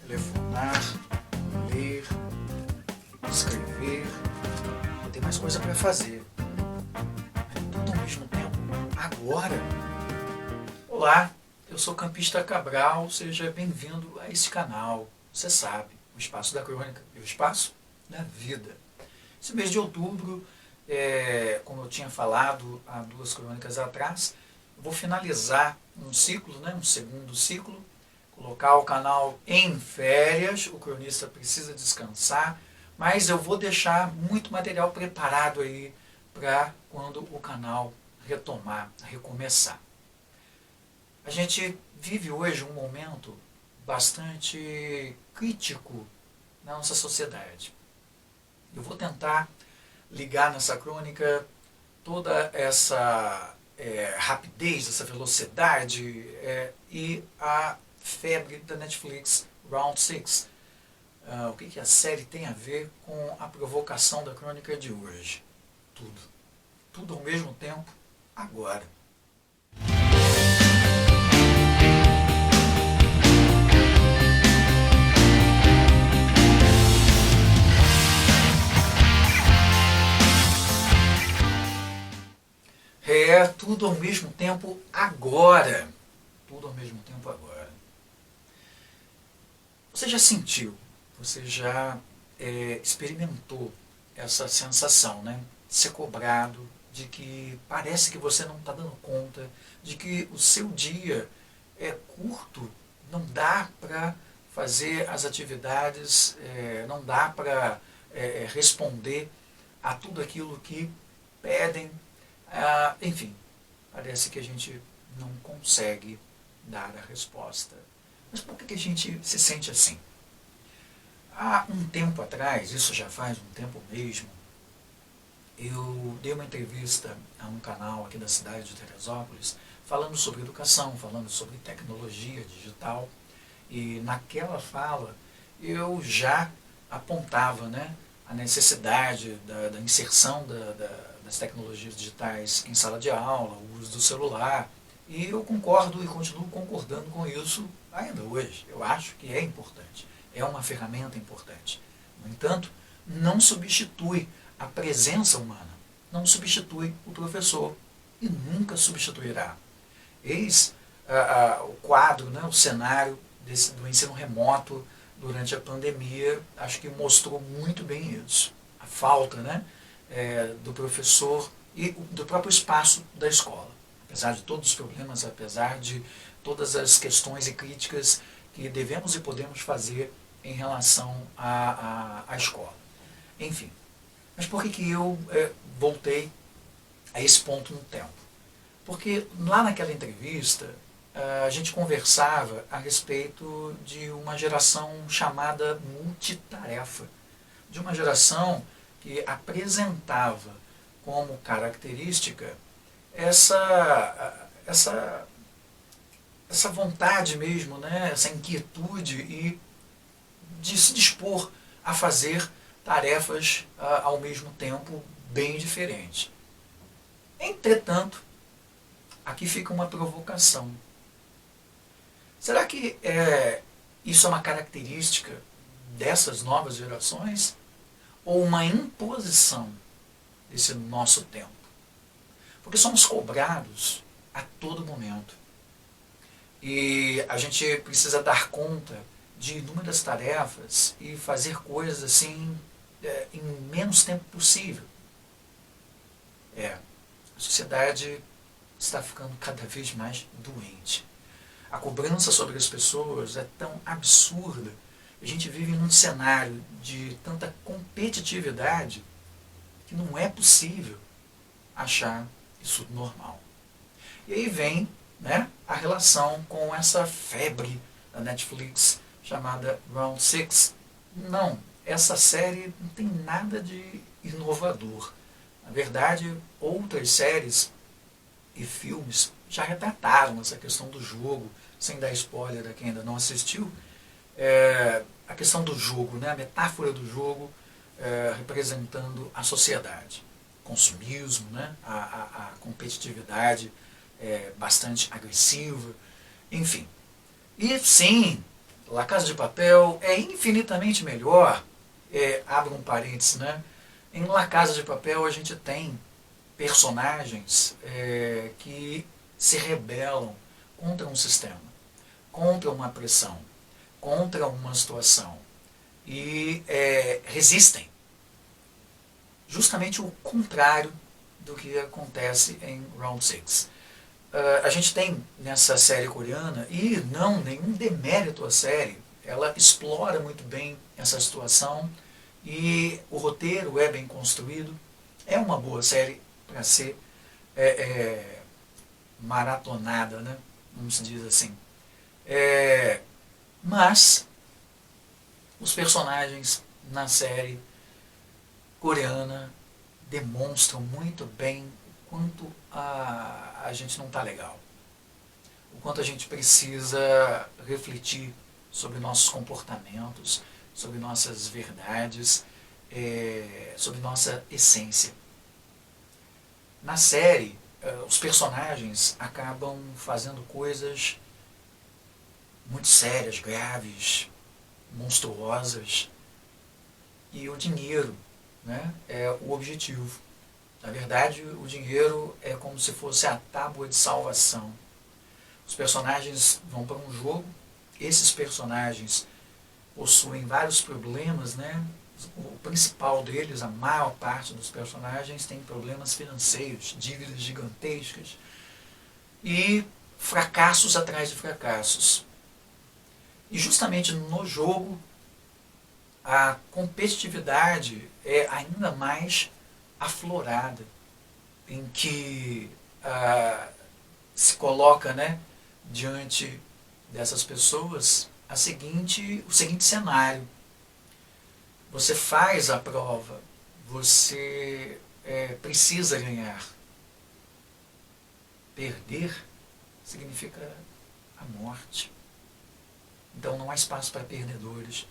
telefonar, ler, escrever. Tem mais coisa para fazer. Tudo ao mesmo tempo. Agora. Olá, eu sou Campista Cabral, seja bem-vindo a esse canal. Você sabe, o Espaço da Crônica e o Espaço da Vida. Esse mês de outubro, como eu tinha falado há 2 crônicas atrás, eu vou finalizar um ciclo, um segundo ciclo, colocar o canal em férias, o cronista precisa descansar, mas eu vou deixar muito material preparado aí para quando o canal retomar, recomeçar. A gente vive hoje um momento bastante crítico na nossa sociedade. Eu vou tentar ligar nessa crônica toda essa rapidez, essa velocidade e a febre da Netflix Round 6. O que a série tem a ver com a provocação da crônica de hoje? Tudo. Tudo ao mesmo tempo, agora. Tudo ao mesmo tempo agora. Tudo ao mesmo tempo agora. Você já sentiu, você já experimentou essa sensação, né? De ser cobrado, de que parece que você não está dando conta, de que o seu dia é curto, não dá para fazer as atividades, não dá para responder a tudo aquilo que pedem. Enfim, parece que a gente não consegue dar a resposta. Mas por que a gente se sente assim? Há um tempo atrás, isso já faz um tempo mesmo, eu dei uma entrevista a um canal aqui da cidade de Teresópolis, falando sobre educação, falando sobre tecnologia digital, e naquela fala eu já apontava, a necessidade da inserção das tecnologias digitais em sala de aula, o uso do celular, e eu concordo e continuo concordando com isso ainda hoje. Eu acho que é importante, é uma ferramenta importante. No entanto, não substitui a presença humana, não substitui o professor e nunca substituirá. Eis o quadro, o cenário do ensino remoto durante a pandemia, acho que mostrou muito bem isso. A falta do professor e do próprio espaço da escola. Apesar de todos os problemas, apesar de todas as questões e críticas que devemos e podemos fazer em relação à escola. Enfim, mas por que eu voltei a esse ponto no tempo? Porque lá naquela entrevista, a gente conversava a respeito de uma geração chamada multitarefa, de uma geração que apresentava como característica essa vontade mesmo, essa inquietude e de se dispor a fazer tarefas ao mesmo tempo bem diferentes. Entretanto, aqui fica uma provocação. Será que isso é uma característica dessas novas gerações ou uma imposição desse nosso tempo? Porque somos cobrados a todo momento. E a gente precisa dar conta de inúmeras tarefas e fazer coisas assim em menos tempo possível. A sociedade está ficando cada vez mais doente. A cobrança sobre as pessoas é tão absurda. A gente vive num cenário de tanta competitividade que não é possível achar isso normal. E aí vem a relação com essa febre da Netflix chamada Round 6. Não, essa série não tem nada de inovador. Na verdade, outras séries e filmes já retrataram essa questão do jogo, sem dar spoiler a quem ainda não assistiu. A questão do jogo, a metáfora do jogo representando a sociedade. Consumismo, a competitividade bastante agressiva, enfim. E sim, La Casa de Papel é infinitamente melhor, abre um parênteses, né? Em La Casa de Papel a gente tem personagens que se rebelam contra um sistema, contra uma pressão, contra uma situação e resistem. Justamente o contrário do que acontece em Round Six. A gente tem nessa série coreana, e não nenhum demérito à série, ela explora muito bem essa situação e o roteiro é bem construído. É uma boa série para ser maratonada, né? Vamos se diz assim. Mas os personagens na série coreana demonstram muito bem o quanto a gente não está legal. O quanto a gente precisa refletir sobre nossos comportamentos, sobre nossas verdades, sobre nossa essência. Na série, os personagens acabam fazendo coisas muito sérias, graves, monstruosas, e o dinheiro, né, é o objetivo. Na verdade, o dinheiro é como se fosse a tábua de salvação. Os personagens vão para um jogo, esses personagens possuem vários problemas, né? O principal deles, a maior parte dos personagens, tem problemas financeiros, dívidas gigantescas e fracassos atrás de fracassos. E justamente no jogo, a competitividade é ainda mais aflorada, em que se coloca, né, diante dessas pessoas o seguinte cenário. Você faz a prova, você precisa ganhar. Perder significa a morte. Então não há espaço para perdedores,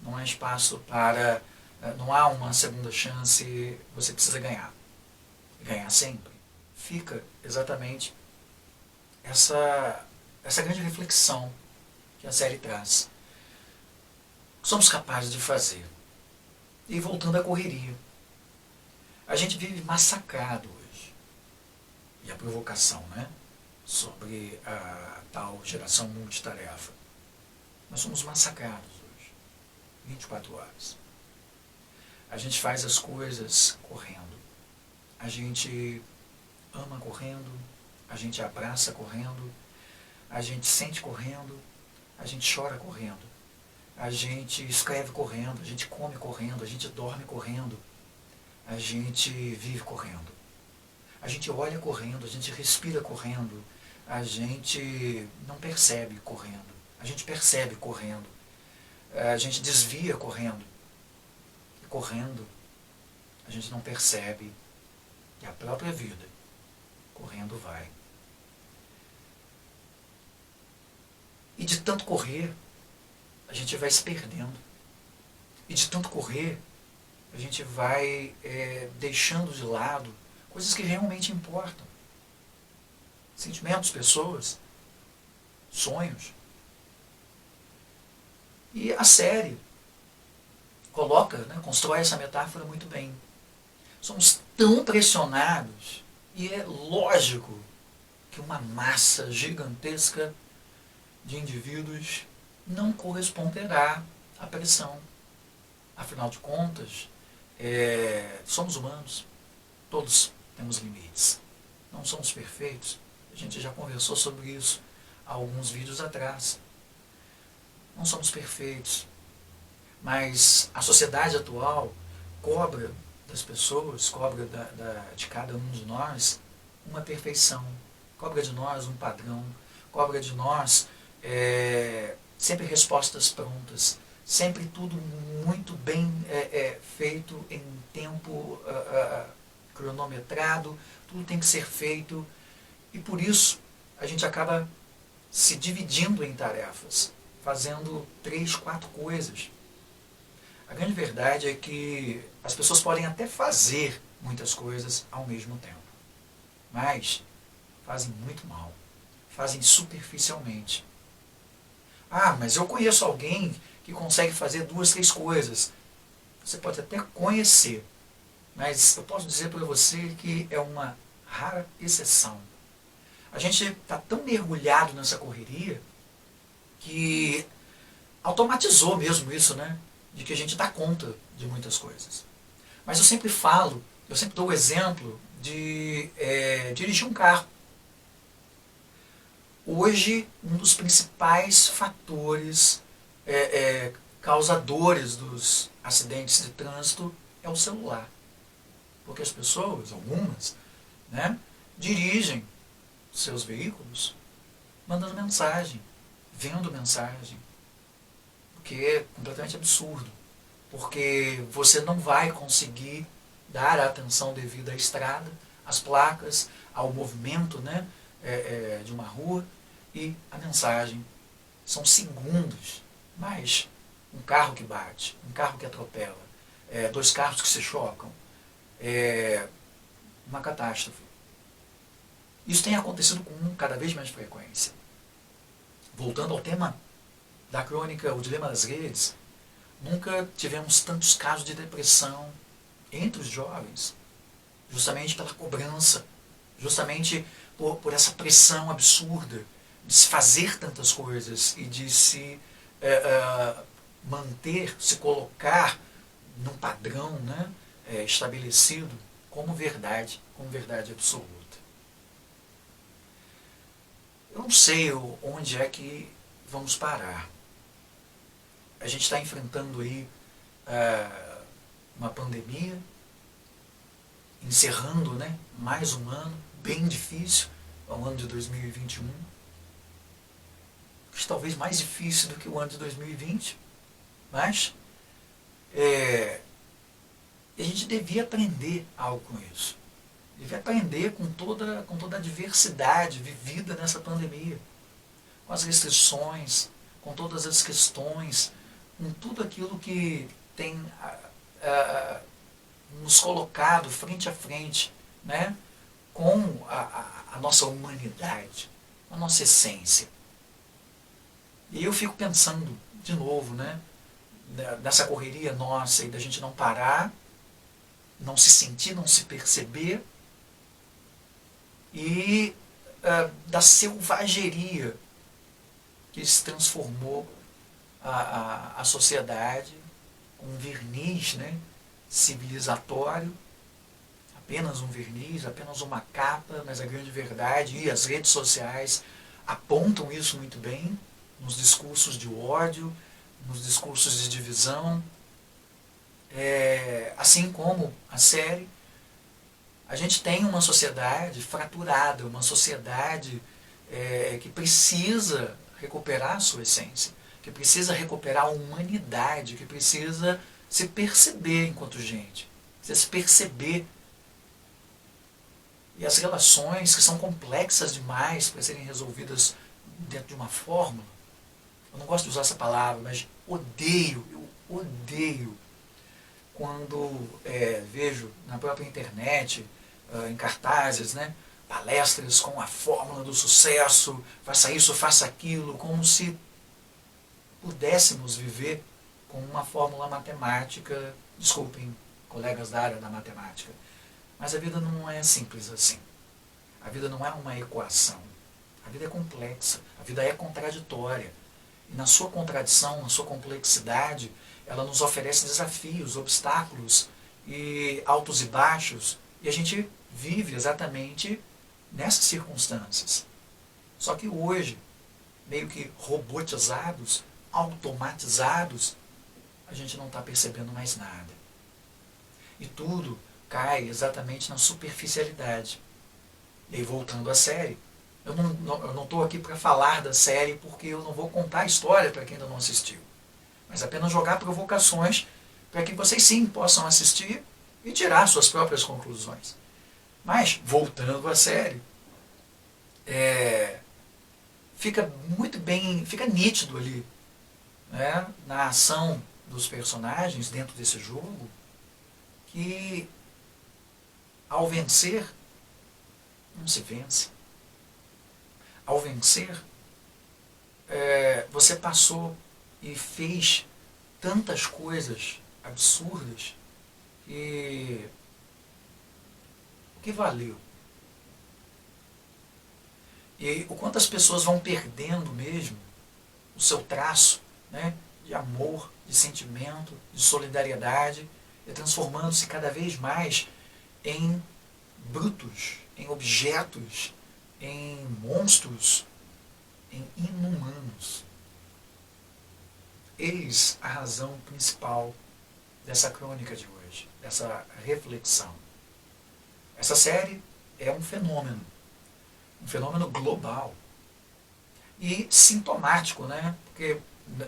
não há espaço para... não há uma segunda chance, você precisa ganhar. Ganhar sempre. Fica exatamente essa grande reflexão que a série traz. O que somos capazes de fazer? E voltando à correria. A gente vive massacrado hoje. E a provocação, né? Sobre a tal geração multitarefa. Nós somos massacrados hoje. 24 horas. A gente faz as coisas correndo. A gente ama correndo. A gente abraça correndo. A gente sente correndo. A gente chora correndo. A gente escreve correndo. A gente come correndo. A gente dorme correndo. A gente vive correndo. A gente olha correndo. A gente respira correndo. A gente não percebe correndo. A gente percebe correndo. A gente desvia correndo. E correndo, a gente não percebe que a própria vida, correndo, vai. E de tanto correr, a gente vai se perdendo. E de tanto correr, a gente vai deixando de lado coisas que realmente importam. Sentimentos, pessoas, sonhos. E a série coloca, né, constrói essa metáfora muito bem. Somos tão pressionados e é lógico que uma massa gigantesca de indivíduos não corresponderá à pressão. Afinal de contas, somos humanos, todos temos limites. Não somos perfeitos, a gente já conversou sobre isso há alguns vídeos atrás. Não somos perfeitos, mas a sociedade atual cobra das pessoas, cobra de cada um de nós uma perfeição, cobra de nós um padrão, cobra de nós sempre respostas prontas, sempre tudo muito bem feito em tempo cronometrado, tudo tem que ser feito, e por isso a gente acaba se dividindo em tarefas, fazendo 3, 4 coisas. A grande verdade é que as pessoas podem até fazer muitas coisas ao mesmo tempo, mas fazem muito mal, fazem superficialmente. Ah, mas eu conheço alguém que consegue fazer duas, três coisas. Você pode até conhecer, mas eu posso dizer para você que é uma rara exceção. A gente está tão mergulhado nessa correria que automatizou mesmo isso, né? De que a gente dá conta de muitas coisas. Mas eu sempre falo, eu sempre dou o exemplo de dirigir um carro. Hoje, um dos principais fatores causadores dos acidentes de trânsito é o celular. Porque as pessoas, algumas, né, dirigem seus veículos mandando mensagem, vendo mensagem, o que é completamente absurdo. Porque você não vai conseguir dar a atenção devida à estrada, às placas, ao movimento, né, de uma rua e a mensagem. São segundos, mas um carro que bate, um carro que atropela, dois carros que se chocam, uma catástrofe. Isso tem acontecido com cada vez mais frequência. Voltando ao tema da crônica O Dilema das Redes, nunca tivemos tantos casos de depressão entre os jovens, justamente pela cobrança, justamente por essa pressão absurda de se fazer tantas coisas e de se manter, se colocar num padrão, né, estabelecido como verdade absoluta. Eu não sei onde é que vamos parar. A gente está enfrentando aí uma pandemia, encerrando, né, mais um ano bem difícil, o ano de 2021, que talvez mais difícil do que o ano de 2020, mas a gente devia aprender algo com isso. Devia aprender com toda a diversidade vivida nessa pandemia, com as restrições, com todas as questões, com tudo aquilo que tem nos colocado frente a frente, né, com a nossa humanidade, a nossa essência. E eu fico pensando, de novo, né, nessa correria nossa e da gente não parar, não se sentir, não se perceber, e da selvageria que se transformou a sociedade com um verniz, né, civilizatório, apenas um verniz, apenas uma capa, mas a grande verdade, e as redes sociais apontam isso muito bem, nos discursos de ódio, nos discursos de divisão, assim como a série, a gente tem uma sociedade fraturada, uma sociedade que precisa recuperar a sua essência, que precisa recuperar a humanidade, que precisa se perceber enquanto gente, precisa se perceber. E as relações que são complexas demais para serem resolvidas dentro de uma fórmula, eu não gosto de usar essa palavra, mas eu odeio quando vejo na própria internet, em cartazes, né, palestras com a fórmula do sucesso, faça isso, faça aquilo, como se pudéssemos viver com uma fórmula matemática. Desculpem, colegas da área da matemática, mas a vida não é simples assim. A vida não é uma equação. A vida é complexa, a vida é contraditória. E na sua contradição, na sua complexidade, ela nos oferece desafios, obstáculos, e altos e baixos, e a gente vive exatamente nessas circunstâncias. Só que hoje, meio que robotizados, automatizados, a gente não está percebendo mais nada. E tudo cai exatamente na superficialidade. E aí, voltando à série, eu não estou aqui para falar da série porque eu não vou contar a história para quem ainda não assistiu, mas apenas jogar provocações para que vocês sim possam assistir e tirar suas próprias conclusões. Mas, voltando à série, fica muito bem, fica nítido ali, né, na ação dos personagens dentro desse jogo, que ao vencer, não se vence. Ao vencer, você passou e fez tantas coisas absurdas que o que valeu? E o quanto as pessoas vão perdendo mesmo o seu traço, né, de amor, de sentimento, de solidariedade, e transformando-se cada vez mais em brutos, em objetos, em monstros, em inumanos. Eis a razão principal dessa crônica de hoje, dessa reflexão. Essa série é um fenômeno global e sintomático, né? Porque,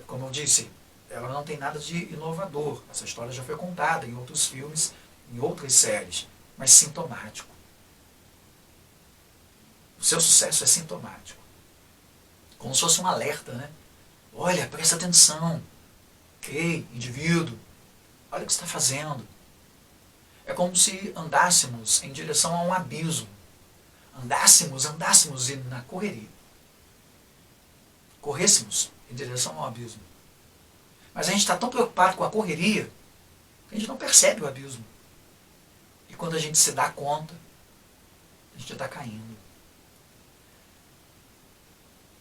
como eu disse, ela não tem nada de inovador. Essa história já foi contada em outros filmes, em outras séries, mas sintomático. O seu sucesso é sintomático. Como se fosse um alerta, né? Olha, presta atenção. Ei, indivíduo, olha o que você está fazendo. É como se andássemos em direção a um abismo. Andássemos e na correria. Corrêssemos em direção ao abismo. Mas a gente está tão preocupado com a correria que a gente não percebe o abismo. E quando a gente se dá conta, a gente está caindo.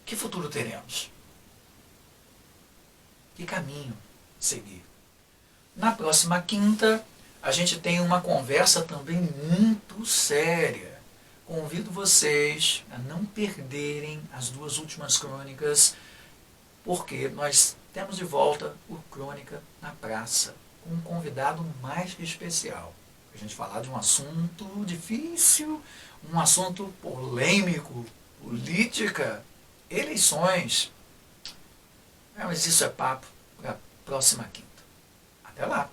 Que futuro teremos? Que caminho seguir? Na próxima quinta, a gente tem uma conversa também muito séria. Convido vocês a não perderem as 2 últimas crônicas, porque nós temos de volta o Crônica na Praça, com um convidado mais que especial. A gente falar de um assunto difícil, um assunto polêmico, política, eleições. Mas isso é papo para a próxima quinta. Até lá!